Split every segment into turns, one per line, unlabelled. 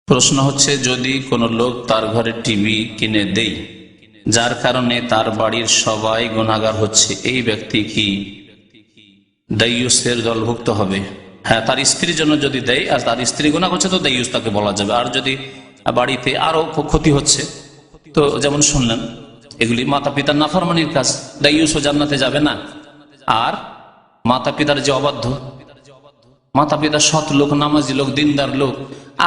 প্রশ্ন হচ্ছে, যদি কোনো লোক তার ঘরে টিভি কিনে দেয় যার কারণে তার বাড়ির সবাই গুনাহগার হচ্ছে, এই ব্যক্তি কি দায়ুসের দলভুক্ত হবে? হ্যাঁ, তার স্ত্রীর জন্য যদি দেয় আর তার স্ত্রী গুনাহ করছে তো দায়ুস তাকে বলা যাবে। আর যদি বাড়িতে আরো ক্ষতি হচ্ছে, তো যেমন শুনলেন এগুলি মাতা পিতার নাফরমানির কাজ, দায়ুসও জান্নাতে যাবে না। আর মাতা পিতার যে অবাধ্য, মাতা পিতা সৎ লোক, নামাজি লোক, দিনদার লোক,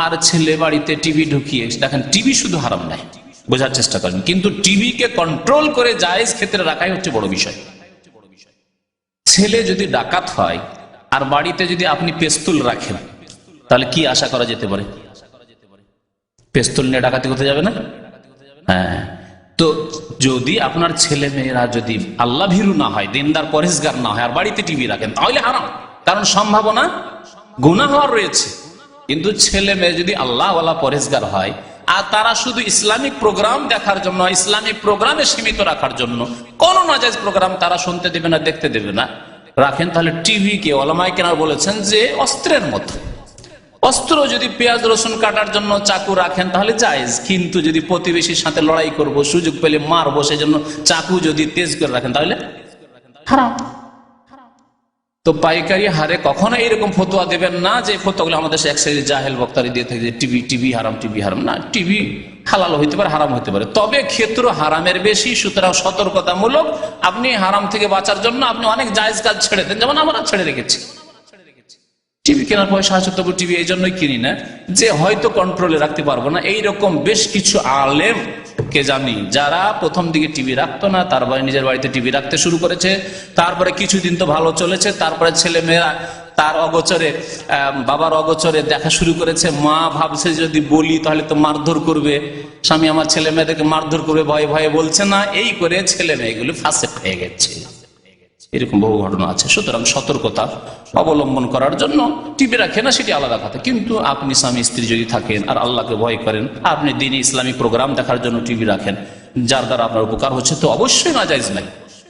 আর ছেলে বাড়িতে টিভি ঢুকিয়ে, দেখেন টিভি শুধু হারাম নাই, বোঝার চেষ্টা করেন, কিন্তু টিভিকে কন্ট্রোল করে জায়েজ ক্ষেত্রে রাখাই হচ্ছে বড় বিষয়। ছেলে যদি ডাকাত হয় আর বাড়িতে যদি আপনি পেস্তুল রাখেন, তাহলে কি আশা করা যেতে পারে? পেস্তুল নিয়ে ডাকাতি করতে যাবে না? হ্যাঁ, তো যদি আপনার ছেলে মেয়েরা যদি আল্লাহ ভীরু না হয়, দিনদার পরেশগার না হয়, আর বাড়িতে টিভি রাখেন, তাহলে হারাম, কারণ সম্ভাবনা গুনাহ হওয়ার রয়েছে। কিন্তু ছেলে মেয়ে যদি আল্লাহওয়ালা পরেশগার হয় আর তারা শুধু ইসলামিক প্রোগ্রাম দেখার জন্য, ইসলামিক প্রোগ্রামে সীমিত রাখার জন্য, কোন নাজায়েজ প্রোগ্রাম তারা শুনতে দেবে না, দেখতে দেবে না, রাখেন, তাহলে টিভিকে ওলামায়ে কেরাম বলেছেন যে অস্ত্রের মতো। অস্ত্র যদি পেঁয়াজ রসুন কাটার জন্য চাকু রাখেন তাহলে জায়েজ, কিন্তু যদি প্রতিবেশীর সাথে লড়াই করব, সুযোগ পেলে মারবো, সেই জন্য চাকু যদি তেজ করে রাখেন তাহলে হারাম। তো পাইকারি হারে কখনো এরকম ফতোয়া দেবেন না যে ফতোয়াগুলো আমাদের এক সাইডে জাহেল বক্তারি দিয়ে থাকে যে টিভি হারাম, টিভি হারাম। না, টিভি হালাল হইতে পারে, হারাম হইতে পারে, তবে ক্ষেত্র হারামের বেশি। সুতরাং সতর্কতামূলক আপনি হারাম থেকে বাঁচার জন্য আপনি অনেক জায়েজ কাজ ছেড়ে দেন, যেমন আমরা ছেড়ে রেখেছি। টিভি কেনার পয়সা আছে, তবু টিভি এই জন্যই কিনি না যে হয়তো কন্ট্রোলে রাখতে পারবো না। এইরকম বেশ কিছু আলেম কে জানি যারা প্রথম দিকে টিভি রাখতো না, তারপরে নিজের বাড়িতে টিভি রাখতে শুরু করেছে, তারপরে কিছুদিন তো ভালো চলেছে, তারপরে ছেলে মেয়েরা তার অগোচরে, বাবার অগোচরে দেখা শুরু করেছে। মা ভাবছে যদি বলি তাহলে তো মারধর করবে, স্বামী আমার ছেলে মেয়েদেরকে মারধর করবে, ভয়ে ভয়ে বলছে না, এই করে ছেলে মেয়েগুলো ফাসেক হয়ে গেছে। এরকম বহু ঘটনা আছে। সুতরাং সতর্কতা অবলম্বন করার জন্য টিভি রাখে না, সেটি আলাদা কথা। কিন্তু আপনি স্বামী স্ত্রী যদি থাকেন আর আল্লাহকে ভয় করেন, আপনি দিনে ইসলামিক প্রোগ্রাম দেখার জন্য টিভি রাখেন, যার দ্বারা আপনার উপকার হচ্ছে, তো অবশ্যই নাজায়েজ নাই,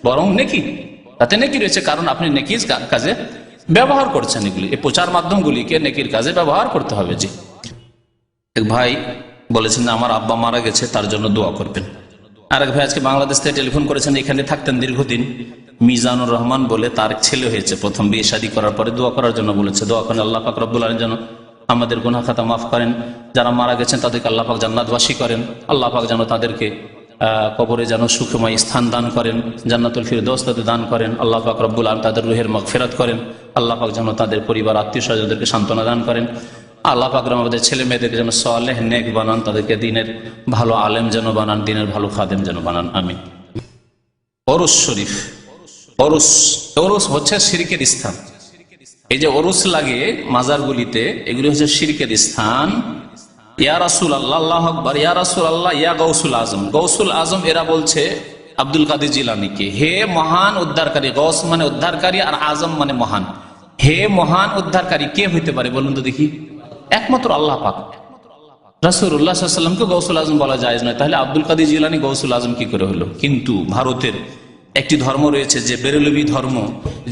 বরং নেকি, তাতে নেকি রয়েছে, কারণ আপনি নেকির কাজে ব্যবহার করছেন। এগুলি, এই প্রচার মাধ্যমগুলিকে নেকির কাজে ব্যবহার করতে হবে। জি, এক ভাই বলেছেন আমার আব্বা মারা গেছে, তার জন্য দোয়া করবেন। আরেক ভাই আজকে বাংলাদেশ থেকে টেলিফোন করেছেন, এখানে থাকতেন দীর্ঘদিন, মিজানুর রহমান বলে, তার ছেলে হয়েছে, প্রথম বিয়ে শাদী করার পরে দোয়া করার জন্য বলেছে। দোয়া করেন আল্লাহ পাক রব্বুল আলামিন যেন আমাদের গুনাহ খাতা মাফ করেন, যারা মারা গেছেন তাদেরকে আল্লাহ পাক জান্নাতবাসী করেন, আল্লাহ পাক যেন তাদেরকে কবরে যেন সুখময় স্থান দান করেন, জান্নাতুল ফিরদৌস তাদের দান করেন, আল্লাহ পাক রব্বুল আলামিন তাদের রুহের মাগফিরাত করেন, আল্লাহ পাক যেন তাদের পরিবার আত্মীয় স্বজনদেরকে সান্ত্বনা দান করেন, আল্লাহ পাক আমাদের ছেলে মেয়েদেরকে যেন সালেহ নেক বানান, তাদেরকে দিনের ভালো আলেম যেন বানান, দিনের ভালো খাদেম যেন বানান, আমিন। ওরস শরীফ, ওরস হচ্ছে শিরকের স্থান। এই যে ওরস লাগে মাজারগুলিতে, এগুলি হচ্ছে শিরকের স্থান। ইয়া রাসূলুল্লাহ, আল্লাহু আকবার, ইয়া রাসূলুল্লাহ, ইয়া গাউসুল আজম, গাউসুল আজম এরা বলছে আব্দুল কাদের জিলানীকে, হে মহান উদ্ধারকারী। গাউস মানে উদ্ধারকারী আর আজম মানে মহান। হে মহান উদ্ধারকারী কে হইতে পারে বলুন তো দেখি? একমাত্র আল্লাহ পাক। রাসূলুল্লাহ সাল্লাল্লাহু আলাইহি ওয়াসাল্লামকে গাউসুল আজম বলা জায়েজ নয়, তাহলে আব্দুল কাদের জিলানী গাউসুল আজম কি করে হলো? কিন্তু ভারতের একটি ধর্ম রয়েছে যে বেরেলভি ধর্ম,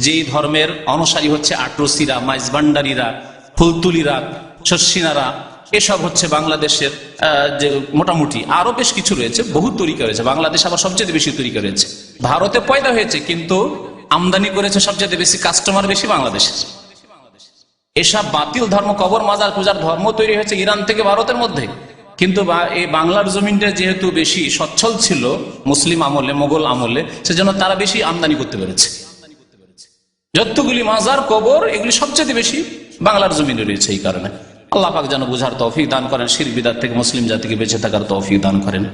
যেই ধর্মের অনুসারী হচ্ছে আটরসিরা, মাইজভান্ডারীরা, ফুলতুলিরা, শস্যিনারা, এসব হচ্ছে বাংলাদেশের যে মোটামুটি আরো বেশ কিছু রয়েছে, বহু তরিকা রয়েছে। বাংলাদেশ আবার সবচেয়ে বেশি তরিকা রয়েছে। ভারতে পয়দা হয়েছে কিন্তু আমদানি করেছে সবচেয়ে বেশি, কাস্টমার বেশি বাংলাদেশের। এসব বাতিল ধর্ম, কবর মাজার পূজার ধর্ম তৈরি হয়েছে ইরান থেকে ভারতের মধ্যে। কিন্তু এই বাংলার জমিনটা যেহেতু বেশি সচ্ছল ছিল মুসলিম আমলে, মোগল আমলে, সেজন্য তারা বেশি আমদানি করতে পেরেছে। যতগুলি মাজার, কবর, এগুলি সবচেয়ে বেশি বাংলার জমিনে রয়েছে। এই কারণে আল্লাহ পাক যেন বুঝার তৌফিক দান করেন, শিরক বিদআত থেকে মুসলিম জাতিকে বেঁচে থাকার তৌফিক দান করেন।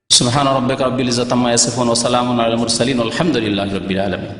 সুবহান রাব্বিকা রাব্বিল ইজ্জাতি আম্মা ইয়াসিফুন ওয়া সালামুন আলাল মুরসালিন ওয়া আলহামদুলিল্লাহি রাব্বিল আলামিন।